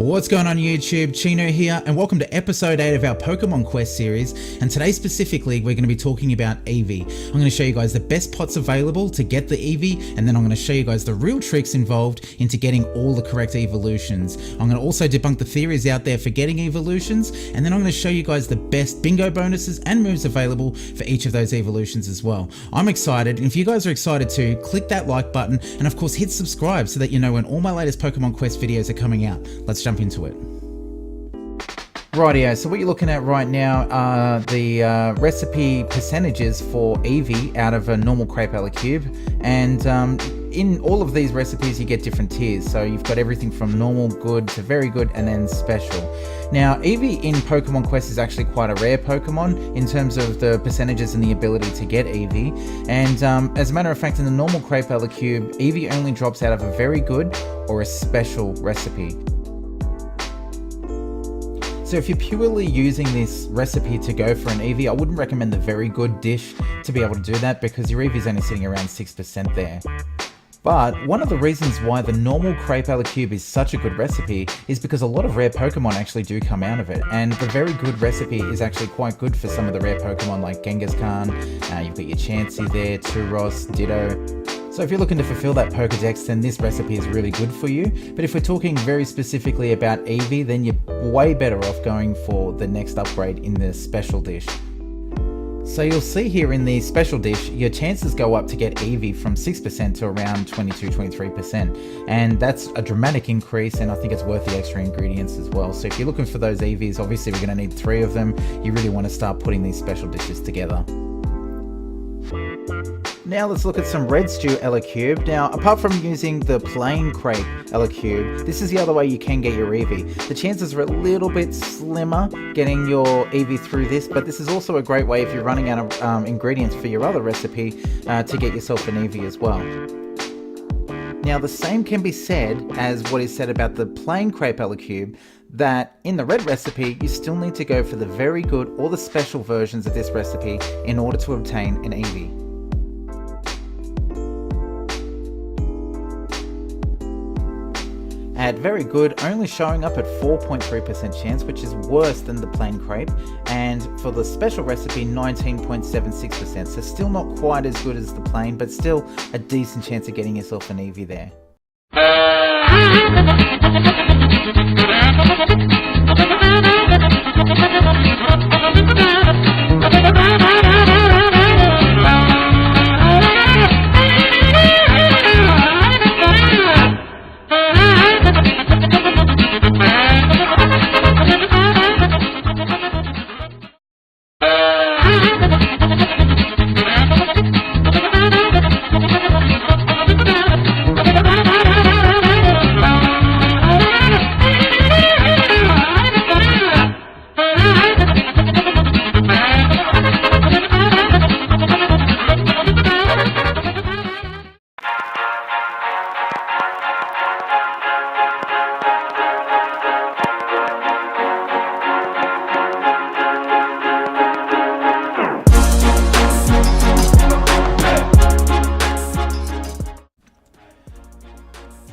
What's going on YouTube? Chino here, and welcome to episode 8 of our Pokemon Quest series. And today specifically, we're going to be talking about Eevee. I'm going to show you guys the best pots available to get the Eevee, and then I'm going to show you guys the real tricks involved into getting all the correct evolutions. I'm going to also debunk the theories out there for getting evolutions, and then I'm going to show you guys the best bingo bonuses and moves available for each of those evolutions as well. I'm excited, and if you guys are excited too, click that like button, and of course hit subscribe so that you know when all my latest Pokemon Quest videos are coming out. Let's jump into it. Rightio, so what you're looking at right now are the recipe percentages for Eevee out of a normal Crepe Cube, and in all of these recipes you get different tiers. So you've got everything from normal, good to very good, and then special. Now Eevee in Pokemon Quest is actually quite a rare Pokemon in terms of the percentages and the ability to get Eevee, and as a matter of fact in the normal Crepe Cube, Eevee only drops out of a very good or a special recipe. So if you're purely using this recipe to go for an Eevee, I wouldn't recommend the very good dish to be able to do that because your Eevee is only sitting around 6% there. But one of the reasons why the normal Crepe Cube is such a good recipe is because a lot of rare Pokemon actually do come out of it, and the very good recipe is actually quite good for some of the rare Pokemon like Genghis-Khan, you've got your Chansey there, Tauros, Ditto. So if you're looking to fulfill that Pokedex, then this recipe is really good for you. But if we're talking very specifically about Eevee, then you're way better off going for the next upgrade in the special dish. So you'll see here in the special dish, your chances go up to get Eevee from 6% to around 22-23%. And that's a dramatic increase, and I think it's worth the extra ingredients as well. So if you're looking for those Eevees, obviously we're going to need 3 of them. You really want to start putting these special dishes together. Now let's look at some Red Stew Cube. Now, apart from using the plain Crepe Cube, this is the other way you can get your Eevee. The chances are a little bit slimmer getting your Eevee through this, but this is also a great way if you're running out of ingredients for your other recipe to get yourself an Eevee as well. Now, the same can be said as what is said about the plain Crepe Cube, that in the red recipe, you still need to go for the very good or the special versions of this recipe in order to obtain an Eevee. At very good, only showing up at 4.3% chance, which is worse than the plain crepe, and for the special recipe 19.76%, so still not quite as good as the plain, but still a decent chance of getting yourself an Eevee there.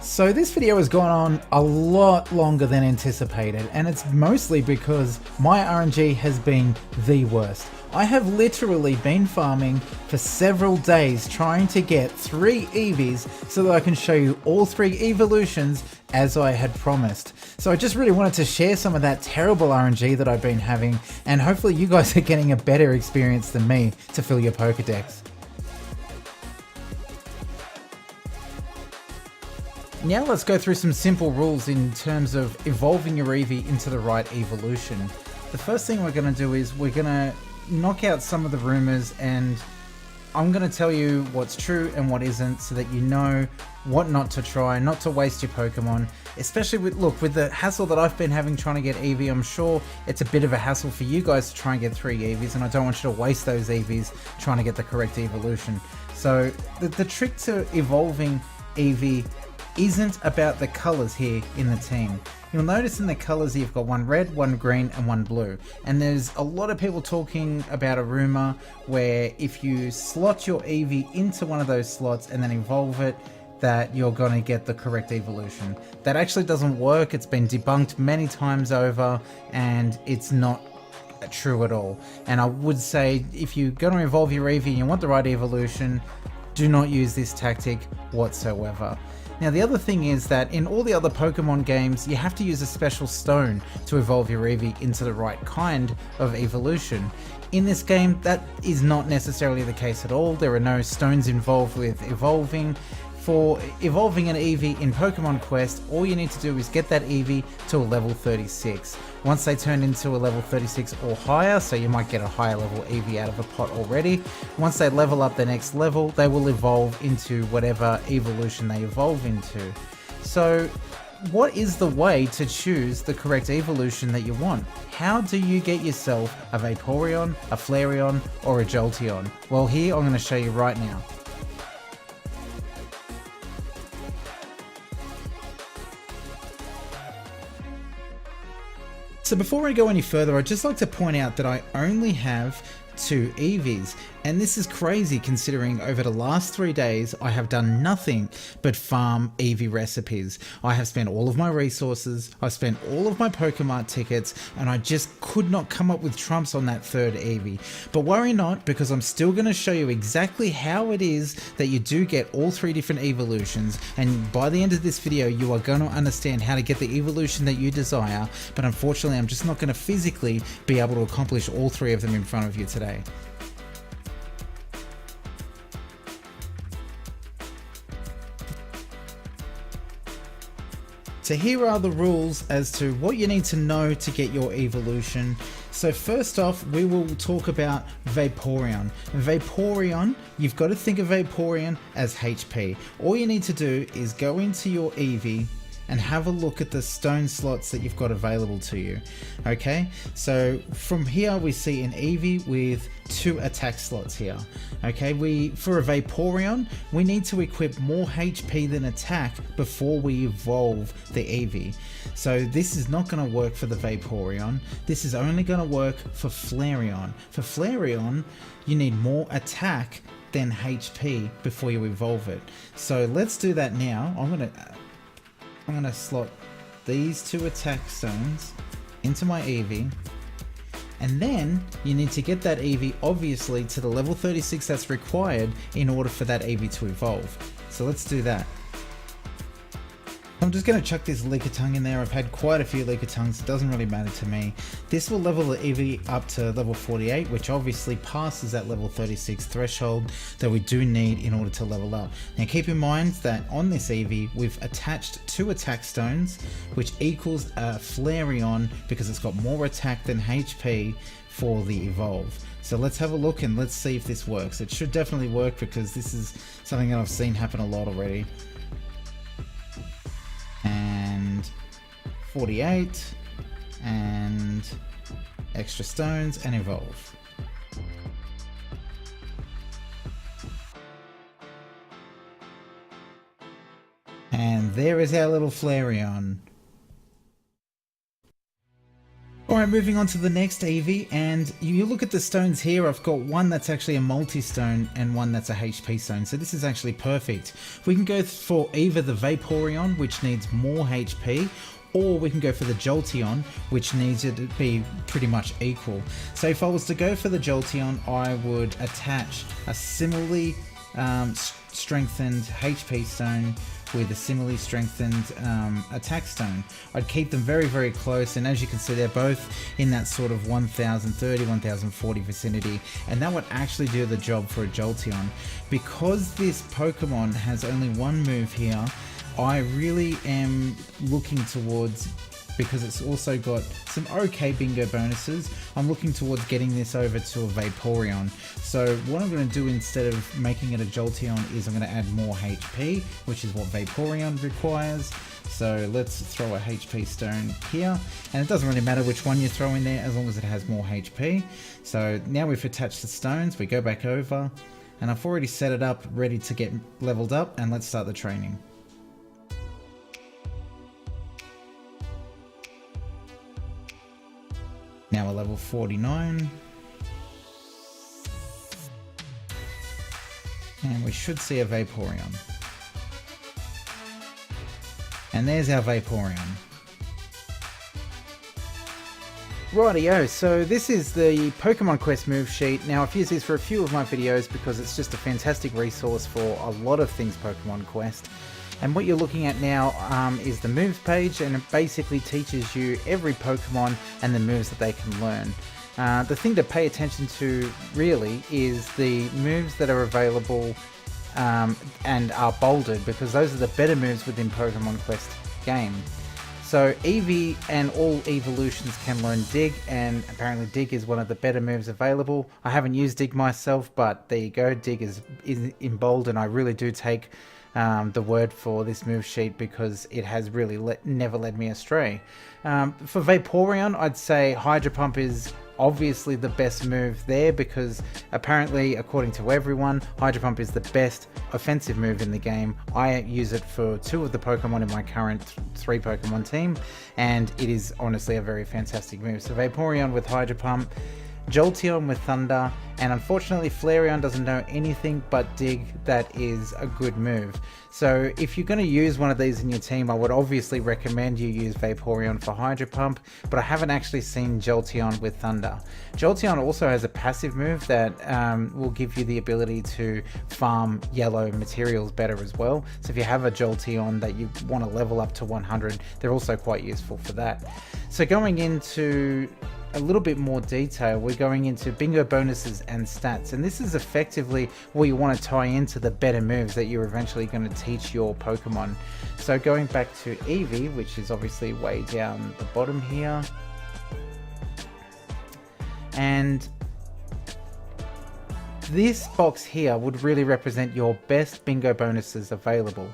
So this video has gone on a lot longer than anticipated, and it's mostly because my RNG has been the worst. I have literally been farming for several days trying to get 3 Eevees so that I can show you all 3 evolutions as I had promised. So I just really wanted to share some of that terrible RNG that I've been having, and hopefully you guys are getting a better experience than me to fill your Pokedex. Now let's go through some simple rules in terms of evolving your Eevee into the right evolution. The first thing we're going to do is we're going to knock out some of the rumors, and I'm going to tell you what's true and what isn't so that you know what not to try, not to waste your Pokemon. Especially with the hassle that I've been having trying to get Eevee, I'm sure it's a bit of a hassle for you guys to try and get 3 Eevees, and I don't want you to waste those Eevees trying to get the correct evolution. So the trick to evolving Eevee isn't about the colors here in the team. You'll notice in the colors you've got one red, one green, and one blue. And there's a lot of people talking about a rumor where if you slot your Eevee into one of those slots and then evolve it, that you're going to get the correct evolution. That actually doesn't work. It's been debunked many times over, and it's not true at all. And I would say if you're going to evolve your Eevee and you want the right evolution, do not use this tactic whatsoever. Now the other thing is that in all the other Pokemon games, you have to use a special stone to evolve your Eevee into the right kind of evolution. In this game, that is not necessarily the case at all. There are no stones involved with evolving. For evolving an Eevee in Pokemon Quest, all you need to do is get that Eevee to a level 36. Once they turn into a level 36 or higher, so you might get a higher level Eevee out of a pot already, once they level up the next level, they will evolve into whatever evolution they evolve into. So what is the way to choose the correct evolution that you want? How do you get yourself a Vaporeon, a Flareon, or a Jolteon? Well, here I'm going to show you right now. So before I go any further, I'd just like to point out that I only have 2 Eevees, and this is crazy considering over the last 3 days I have done nothing but farm Eevee recipes. I have spent all of my resources, I've spent all of my Pokemart tickets, and I just could not come up with trumps on that 3rd Eevee. But worry not, because I'm still going to show you exactly how it is that you do get all 3 different evolutions, and by the end of this video you are going to understand how to get the evolution that you desire, but unfortunately I'm just not going to physically be able to accomplish all 3 of them in front of you today. So here are the rules as to what you need to know to get your evolution. So first off, we will talk about Vaporeon. Vaporeon, you've got to think of Vaporeon as HP. All you need to do is go into your Eevee and have a look at the stone slots that you've got available to you. Okay, so from here we see an Eevee with 2 attack slots here. Okay, for a Vaporeon, we need to equip more HP than attack before we evolve the Eevee. So this is not going to work for the Vaporeon. This is only going to work for Flareon. For Flareon, you need more attack than HP before you evolve it. So let's do that now. I'm going to slot these 2 attack stones into my Eevee, and then you need to get that Eevee obviously to the level 36 that's required in order for that Eevee to evolve. So let's do that. I'm just going to chuck this Lickitung in there. I've had quite a few Lickitungs, it doesn't really matter to me. This will level the Eevee up to level 48, which obviously passes that level 36 threshold that we do need in order to level up. Now keep in mind that on this Eevee we've attached 2 attack stones, which equals a Flareon because it's got more attack than HP for the evolve. So let's have a look and let's see if this works. It should definitely work because this is something that I've seen happen a lot already. And 48 and extra stones and evolve. And there is our little Flareon. Alright, moving on to the next Eevee, and you look at the stones here, I've got one that's actually a multi-stone and one that's a HP stone, so this is actually perfect. We can go for either the Vaporeon, which needs more HP, or we can go for the Jolteon, which needs it to be pretty much equal. So if I was to go for the Jolteon, I would attach a similarly strengthened HP stone with a similarly strengthened attack stone. I'd keep them very, very close, and as you can see, they're both in that sort of 1030, 1040 vicinity, and that would actually do the job for a Jolteon. Because this Pokemon has only one move here, I really am looking towards, because it's also got some okay bingo bonuses, I'm looking towards getting this over to a Vaporeon. So what I'm going to do instead of making it a Jolteon is I'm going to add more HP, which is what Vaporeon requires. So let's throw a HP stone here, and it doesn't really matter which one you throw in there as long as it has more HP. So now we've attached the stones, we go back over, and I've already set it up ready to get leveled up, and let's start the training. Now we're level 49. And we should see a Vaporeon. And there's our Vaporeon. Rightio, so this is the Pokemon Quest move sheet. Now I've used this for a few of my videos because it's just a fantastic resource for a lot of things Pokemon Quest. And what you're looking at now is the moves page, and it basically teaches you every Pokemon and the moves that they can learn. The thing to pay attention to really is the moves that are available and are bolded, because those are the better moves within Pokemon Quest game. So Eevee and all evolutions can learn Dig, and apparently Dig is one of the better moves available. I haven't used Dig myself, but there you go, Dig is in bold, and I really do take the word for this move sheet because it has really never led me astray. For Vaporeon, I'd say Hydro Pump is obviously the best move there, because apparently, according to everyone, Hydro Pump is the best offensive move in the game. I use it for 2 of the Pokemon in my current 3 Pokemon team, and it is honestly a very fantastic move. So Vaporeon with Hydro Pump, Jolteon with Thunder, and unfortunately Flareon doesn't know anything but Dig. That is a good move. So if you're going to use one of these in your team, I would obviously recommend you use Vaporeon for Hydro Pump, but I haven't actually seen Jolteon with Thunder. Jolteon also has a passive move that will give you the ability to farm yellow materials better as well. So if you have a Jolteon that you want to level up to 100, they're also quite useful for that. So going into a little bit more detail, we're going into bingo bonuses and stats, and this is effectively where you want to tie into the better moves that you're eventually going to teach your Pokemon. So going back to Eevee, which is obviously way down the bottom here, and this box here would really represent your best bingo bonuses available.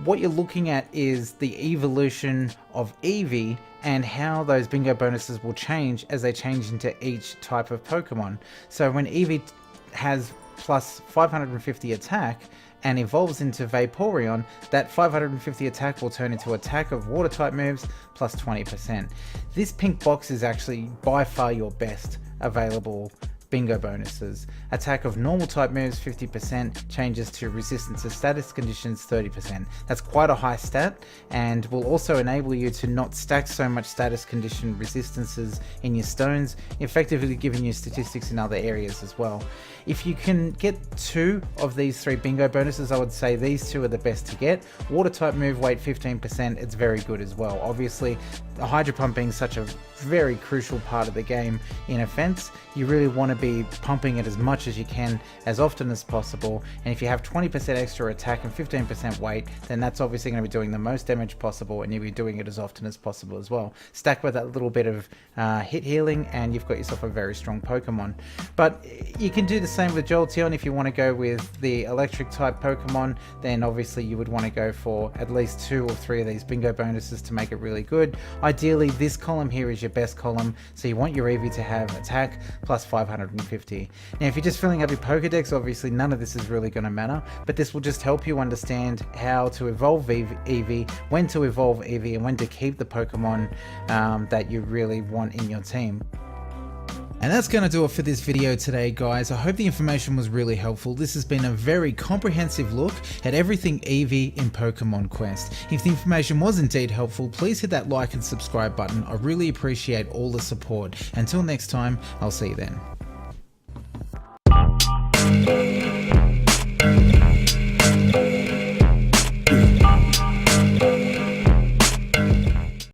What you're looking at is the evolution of Eevee and how those bingo bonuses will change as they change into each type of Pokemon. So when Eevee has plus 550 attack and evolves into Vaporeon, that 550 attack will turn into attack of water type moves plus 20%. This pink box is actually by far your best available bingo bonuses. Attack of normal type moves 50%, changes to resistance to status conditions 30%. That's quite a high stat, and will also enable you to not stack so much status condition resistances in your stones, effectively giving you statistics in other areas as well. If you can get 2 of these 3 bingo bonuses, I would say these 2 are the best to get. Water type move weight 15%, it's very good as well. Obviously, the Hydro Pump being such a very crucial part of the game in offense, you really want to be pumping it as much as you can, as often as possible. And if you have 20% extra attack and 15% weight, then that's obviously going to be doing the most damage possible, and you'll be doing it as often as possible as well. Stack with that little bit of hit healing, and you've got yourself a very strong Pokemon. But you can do the same with Jolteon. If you want to go with the electric type Pokemon, then obviously you would want to go for at least 2 or 3 of these bingo bonuses to make it really good. Ideally, this column here is your best column, so you want your Eevee to have attack plus 550. Now, if you're just filling up your Pokedex, obviously none of this is really going to matter, but this will just help you understand how to evolve Eevee, when to evolve Eevee, and when to keep the Pokemon that you really want in your team. And that's going to do it for this video today, guys. I hope the information was really helpful. This has been a very comprehensive look at everything Eevee in Pokemon Quest. If the information was indeed helpful, please hit that like and subscribe button. I really appreciate all the support. Until next time, I'll see you then.